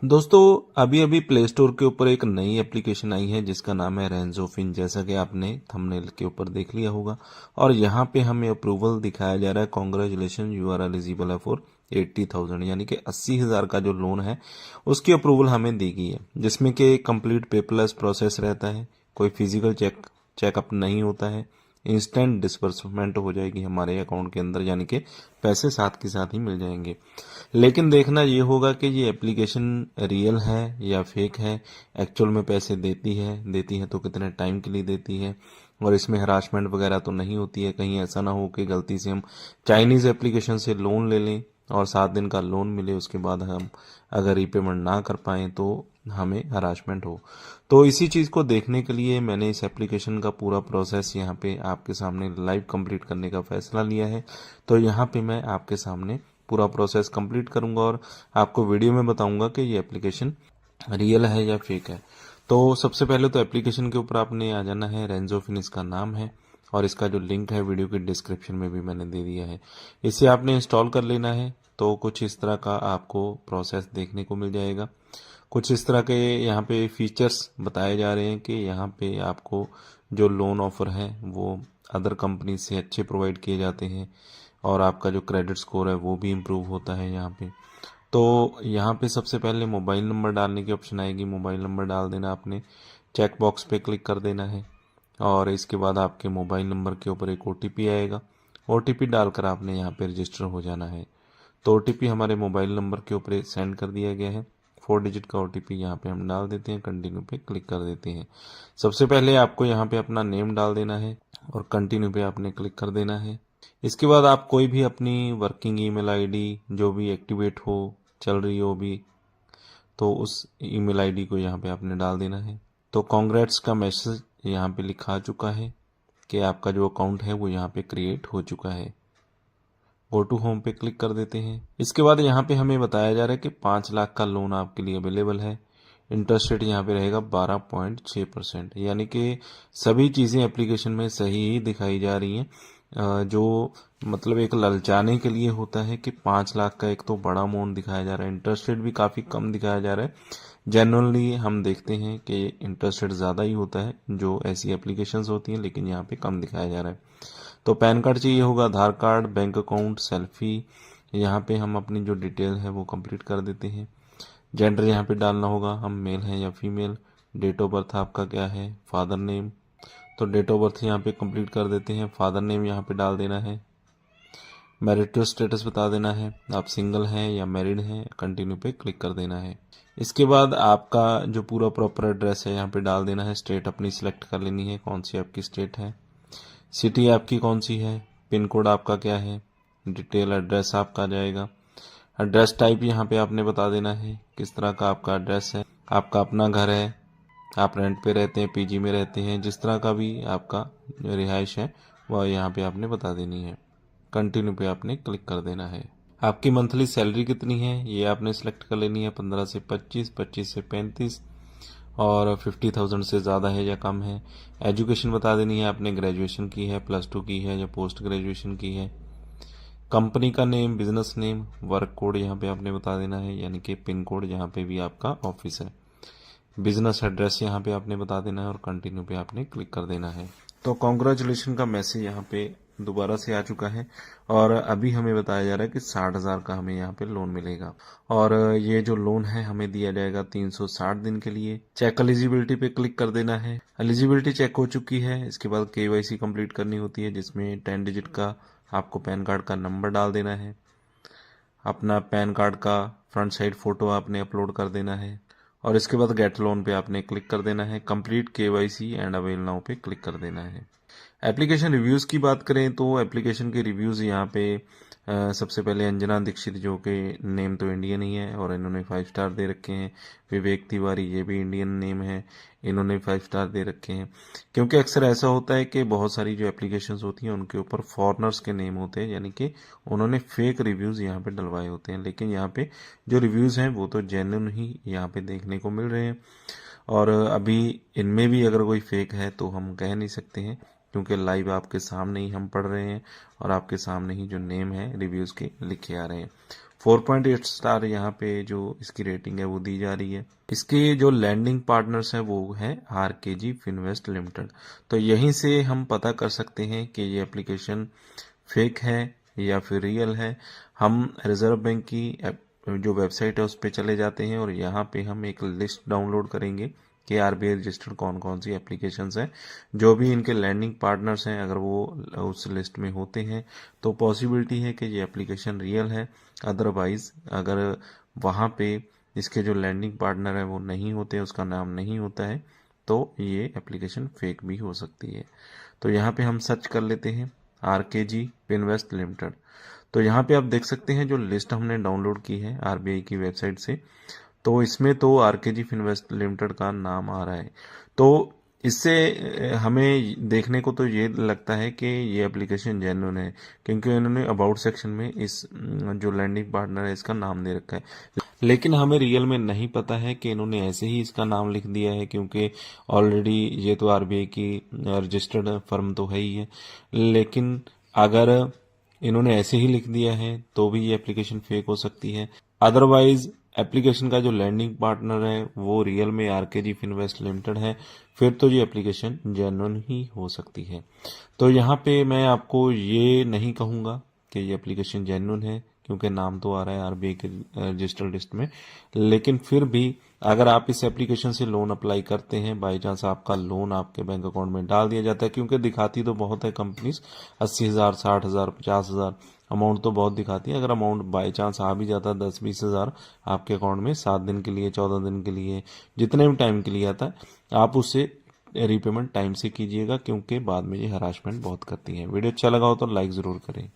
दोस्तों, अभी अभी प्ले स्टोर के ऊपर एक नई एप्लीकेशन आई है जिसका नाम है रेंजोफिन। जैसा कि आपने थंबनेल के ऊपर देख लिया होगा और यहाँ पे हमें अप्रूवल दिखाया जा रहा है। कॉन्ग्रेचुलेशन, यू आर एलिजिबल है फॉर 80,000, यानी कि 80,000 का जो लोन है उसकी अप्रूवल हमें दी गई है, जिसमें कि कंप्लीट पेपरलेस प्रोसेस रहता है, कोई फिजिकल चेकअप नहीं होता है, इंस्टेंट डिस्बर्समेंट हो जाएगी हमारे अकाउंट के अंदर, यानी कि पैसे साथ के साथ ही मिल जाएंगे। लेकिन देखना ये होगा कि ये एप्लीकेशन रियल है या फेक है, एक्चुअल में पैसे देती है तो कितने टाइम के लिए देती है, और इसमें हरासमेंट वगैरह तो नहीं होती है। कहीं ऐसा ना हो कि गलती से हम चाइनीज़ एप्लीकेशन से लोन ले लें और 7 दिन का लोन मिले, उसके बाद हम अगर रीपेमेंट ना कर पाएँ तो हमें हरासमेंट हो। तो इसी चीज़ को देखने के लिए मैंने इस एप्लीकेशन का पूरा प्रोसेस यहाँ पे आपके सामने लाइव कंप्लीट करने का फैसला लिया है। तो यहाँ पे मैं आपके सामने पूरा प्रोसेस कंप्लीट करूंगा और आपको वीडियो में बताऊंगा कि ये एप्लीकेशन रियल है या फेक है। तो सबसे पहले तो एप्लीकेशन के ऊपर आपने आ जाना है। रेंजोफिन इसका नाम है और इसका जो लिंक है वीडियो के डिस्क्रिप्शन में भी मैंने दे दिया है। इसे आपने इंस्टॉल कर लेना है। तो कुछ इस तरह का आपको प्रोसेस देखने को मिल जाएगा। कुछ इस तरह के यहाँ पे फीचर्स बताए जा रहे हैं कि यहाँ पे आपको जो लोन ऑफर है वो अदर कंपनी से अच्छे प्रोवाइड किए जाते हैं और आपका जो क्रेडिट स्कोर है वो भी इम्प्रूव होता है यहाँ पे। तो यहाँ पे सबसे पहले मोबाइल नंबर डालने की ऑप्शन आएगी। मोबाइल नंबर डाल देना आपने, चेक बॉक्स पे क्लिक कर देना है और इसके बाद आपके मोबाइल नंबर के ऊपर एक ओटीपी आएगा। ओटीपी डालकर आपने यहाँ पे रजिस्टर हो जाना है। तो ओटीपी हमारे मोबाइल नंबर के ऊपर सेंड कर दिया गया है। 4 डिजिट का ओटीपी यहाँ पे हम डाल देते हैं, कंटिन्यू पे क्लिक कर देते हैं। सबसे पहले आपको यहाँ पे अपना नेम डाल देना है और कंटिन्यू पे आपने क्लिक कर देना है। इसके बाद आप कोई भी अपनी वर्किंग ईमेल आईडी जो भी एक्टिवेट हो, चल रही हो भी, तो उस ईमेल आईडी को यहाँ पे आपने डाल देना है। तो कॉन्ग्रेट्स का मैसेज यहाँ पे लिखा आ चुका है कि आपका जो अकाउंट है वो यहाँ पे क्रिएट हो चुका है। गो टू होम पे क्लिक कर देते हैं। इसके बाद यहाँ पे हमें बताया जा रहा है कि 5 लाख का लोन आपके लिए अवेलेबल है। इंटरेस्ट रेट यहाँ पे रहेगा 12.6%, यानी कि सभी चीज़ें एप्लीकेशन में सही ही दिखाई जा रही हैं। जो मतलब एक ललचाने के लिए होता है कि 5 लाख का एक तो बड़ा अमाउंट दिखाया जा रहा है, इंटरेस्ट रेट भी काफ़ी कम दिखाया जा रहा है। जनरली हम देखते हैं कि इंटरेस्ट रेट ज़्यादा ही होता है जो ऐसी एप्लीकेशंस होती हैं, लेकिन यहाँ पे कम दिखाया जा रहा है। तो पैन कार्ड चाहिए होगा, आधार कार्ड, बैंक अकाउंट, सेल्फी। यहाँ पे हम अपनी जो डिटेल है वो कंप्लीट कर देते हैं। जेंडर यहाँ पे डालना होगा, हम मेल हैं या फीमेल। डेट ऑफ बर्थ आपका क्या है, फादर नेम। तो डेट ऑफ बर्थ यहाँ पे कंप्लीट कर देते हैं। फादर नेम यहाँ पे डाल देना है। मैरिटल स्टेटस बता देना है, आप सिंगल हैं या मैरिड हैं। कंटिन्यू पे क्लिक कर देना है। इसके बाद आपका जो पूरा प्रॉपर एड्रेस है यहाँ पे डाल देना है। स्टेट अपनी सिलेक्ट कर लेनी है, कौन सी आपकी स्टेट है। सिटी आपकी कौन सी है, पिन कोड आपका क्या है, डिटेल एड्रेस आपका आ जाएगा। एड्रेस टाइप यहाँ पे आपने बता देना है किस तरह का आपका एड्रेस है। आपका अपना घर है, आप रेंट पे रहते हैं, पीजी में रहते हैं, जिस तरह का भी आपका रिहाइश है वह यहाँ पे आपने बता देनी है। कंटिन्यू पे आपने क्लिक कर देना है। आपकी मंथली सैलरी कितनी है ये आपने सेलेक्ट कर लेनी है। 15 से 25, 25 से 35 और 50,000 से ज़्यादा है या कम है। एजुकेशन बता देनी है, आपने ग्रेजुएशन की है, +2 की है या पोस्ट ग्रेजुएशन की है। कंपनी का name, business name, work code यहाँ पे आपने बता देना है, यानी कि पिन कोड जहाँ पे भी आपका ऑफिस है। बिजनेस एड्रेस यहाँ पे आपने बता देना है और कंटिन्यू पे आपने क्लिक कर देना है। तो कॉन्ग्रेचुलेशन का मैसेज यहाँ पे दोबारा से आ चुका है और अभी हमें बताया जा रहा है कि 60,000 का हमें यहाँ पे लोन मिलेगा और ये जो लोन है हमें दिया जाएगा 360 दिन के लिए। चेक एलिजिबिलिटी पे क्लिक कर देना है। एलिजिबिलिटी चेक हो चुकी है। इसके बाद केवाईसी कंप्लीट करनी होती है, जिसमें 10 डिजिट का आपको पैन कार्ड का नंबर डाल देना है। अपना पैन कार्ड का फ्रंट साइड फोटो आपने अपलोड कर देना है और इसके बाद गेट लोन पे आपने क्लिक कर देना है। Complete KYC and avail now पे क्लिक कर देना है। एप्लीकेशन रिव्यूज़ की बात करें तो एप्लीकेशन के रिव्यूज़ यहाँ पे सबसे पहले अंजना दीक्षित, जो कि नेम तो इंडियन ही है और इन्होंने 5 स्टार दे रखे हैं। विवेक तिवारी, ये भी इंडियन नेम है, इन्होंने 5 स्टार दे रखे हैं। क्योंकि अक्सर ऐसा होता है कि बहुत सारी जो एप्लीकेशंस होती हैं उनके ऊपर फॉरेनर्स के नेम होते हैं, यानी कि उन्होंने फेक रिव्यूज़ यहाँ पे डलवाए होते हैं। लेकिन यहाँ पे जो रिव्यूज़ हैं वो तो जेन्युइन ही यहाँ पे देखने को मिल रहे हैं और अभी इनमें भी अगर कोई फेक है तो हम कह नहीं सकते हैं, क्योंकि लाइव आपके सामने ही हम पढ़ रहे हैं और आपके सामने ही जो नेम है रिव्यूज़ के लिखे आ रहे हैं। 4.8 स्टार यहाँ पे जो इसकी रेटिंग है वो दी जा रही है। इसके जो लैंडिंग पार्टनर्स हैं वो है आरकेजी फिनवेस्ट लिमिटेड। तो यहीं से हम पता कर सकते हैं कि ये एप्लीकेशन फेक है या फिर रियल है। हम रिजर्व बैंक की जो वेबसाइट है उस पर चले जाते हैं और यहाँ पे हम एक लिस्ट डाउनलोड करेंगे कि आरबीआई रजिस्टर्ड कौन कौन सी एप्लीकेशंस हैं, जो भी इनके लैंडिंग पार्टनर्स हैं अगर वो उस लिस्ट में होते हैं तो पॉसिबिलिटी है कि ये एप्लीकेशन रियल है। अदरवाइज अगर वहाँ पे इसके जो लैंडिंग पार्टनर है वो नहीं होते, उसका नाम नहीं होता है, तो ये एप्लीकेशन फेक भी हो सकती है। तो यहाँ पे हम सर्च कर लेते हैं आरकेजी फिनवेस्ट लिमिटेड। तो यहाँ पे आप देख सकते हैं जो लिस्ट हमने डाउनलोड की है आरबीआई की वेबसाइट से, तो इसमें तो आरकेजी फिनवेस्ट लिमिटेड का नाम आ रहा है। तो इससे हमें देखने को तो ये लगता है कि ये एप्लीकेशन जेन्युइन है, क्योंकि इन्होंने अबाउट सेक्शन में इस जो लैंडिंग पार्टनर है इसका नाम दे रखा है। लेकिन हमें रियल में नहीं पता है कि इन्होंने ऐसे ही इसका नाम लिख दिया है, क्योंकि ऑलरेडी ये तो आरबीआई की रजिस्टर्ड फर्म तो है ही है। लेकिन अगर इन्होंने ऐसे ही लिख दिया है तो भी ये एप्लीकेशन फेक हो सकती है। अदरवाइज एप्लीकेशन का जो लैंडिंग पार्टनर है वो रियल में आरकेजी फिनवेस्ट लिमिटेड है, फिर तो ये एप्लीकेशन जेन्युइन ही हो सकती है। तो यहाँ पे मैं आपको ये नहीं कहूँगा कि ये एप्लीकेशन जेन्युइन है, क्योंकि नाम तो आ रहा है आरबीआई के रजिस्टर्ड लिस्ट में। लेकिन फिर भी अगर आप इस एप्लीकेशन से लोन अप्लाई करते हैं, बाई चांस आपका लोन आपके बैंक अकाउंट में डाल दिया जाता है, क्योंकि दिखाती तो बहुत है कंपनीज 80,000, 60,000, 50,000 अमाउंट तो बहुत दिखाती है। अगर अमाउंट बाई चांस आ भी जाता है 10-20 हज़ार आपके अकाउंट में 7 दिन के लिए, 14 दिन के लिए, जितने भी टाइम के लिए आता है, आप उससे रीपेमेंट टाइम से कीजिएगा, क्योंकि बाद में ये हरासमेंट बहुत करती है। वीडियो अच्छा लगा हो तो लाइक ज़रूर करें।